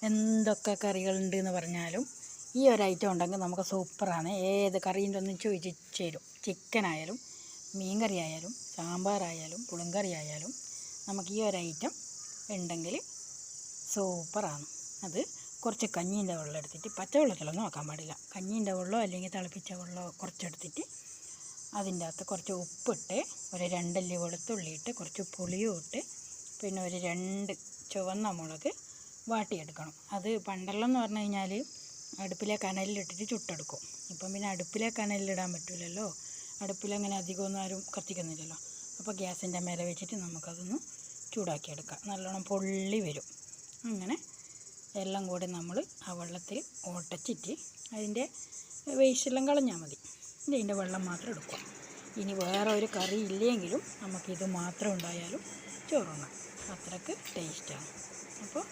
എന്തൊക്കെ കറികളുണ്ട് എന്ന് പറഞ്ഞാലും ഈ ഒരു ഐറ്റം ഉണ്ടെങ്കിൽ നമുക്ക് സൂപ്പറാണ്. ഏത് കറീൻ്റെ ഒന്നും ചോദിച്ച് ചേരും. ചിക്കനായാലും മീൻ കറി ആയാലും സാമ്പാറായാലും പുളിങ്കറി ആയാലും നമുക്ക് ഈ ഒരു ഐറ്റം ഉണ്ടെങ്കിൽ സൂപ്പറാണ്. അത് കുറച്ച് കഞ്ഞീൻ്റെ വെള്ളം എടുത്തിട്ട്, പച്ചവെള്ളത്തിലൊന്നും നോക്കാൻ പാടില്ല. കഞ്ഞീൻ്റെ വെള്ളമോ അല്ലെങ്കിൽ തിളപ്പിച്ച വെള്ളമോ കുറച്ചെടുത്തിട്ട് അതിൻ്റെ അകത്ത് കുറച്ച് ഉപ്പിട്ട്, ഒരു 2 അല്ലി വെളുത്തുള്ളി ഇട്ട്, കുറച്ച് പുളിയും ഇട്ട്, പിന്നെ ഒരു 2 ചുവന്ന മുളക് വാട്ടിയെടുക്കണം. അത് പണ്ടെല്ലാം എന്ന് പറഞ്ഞു കഴിഞ്ഞാൽ അടുപ്പിലെ കനലിലിട്ടിട്ട് ചുട്ടെടുക്കും. ഇപ്പം പിന്നെ അടുപ്പിലെ കനലിലിടാൻ പറ്റില്ലല്ലോ. അടുപ്പിലങ്ങനെ അധികമൊന്നും ആരും കത്തിക്കുന്നില്ലല്ലോ. അപ്പോൾ ഗ്യാസിൻ്റെ മേലെ വെച്ചിട്ട് നമുക്കതൊന്ന് ചൂടാക്കിയെടുക്കാം. നല്ലോണം പൊള്ളി വരും. അങ്ങനെ എല്ലാം കൂടി നമ്മൾ ആ വെള്ളത്തിൽ ഓട്ടച്ചിട്ട് അതിൻ്റെ വേസ്റ്റെല്ലാം കളഞ്ഞാൽ മതി. ഇതിൻ്റെ വെള്ളം മാത്രം എടുക്കുക. ഇനി വേറെ ഒരു കറി ഇല്ലെങ്കിലും നമുക്കിത് മാത്രം ഉണ്ടായാലും ചോറുണ്ണാം. അത്രയ്ക്ക് ടേസ്റ്റാണ്. അപ്പോൾ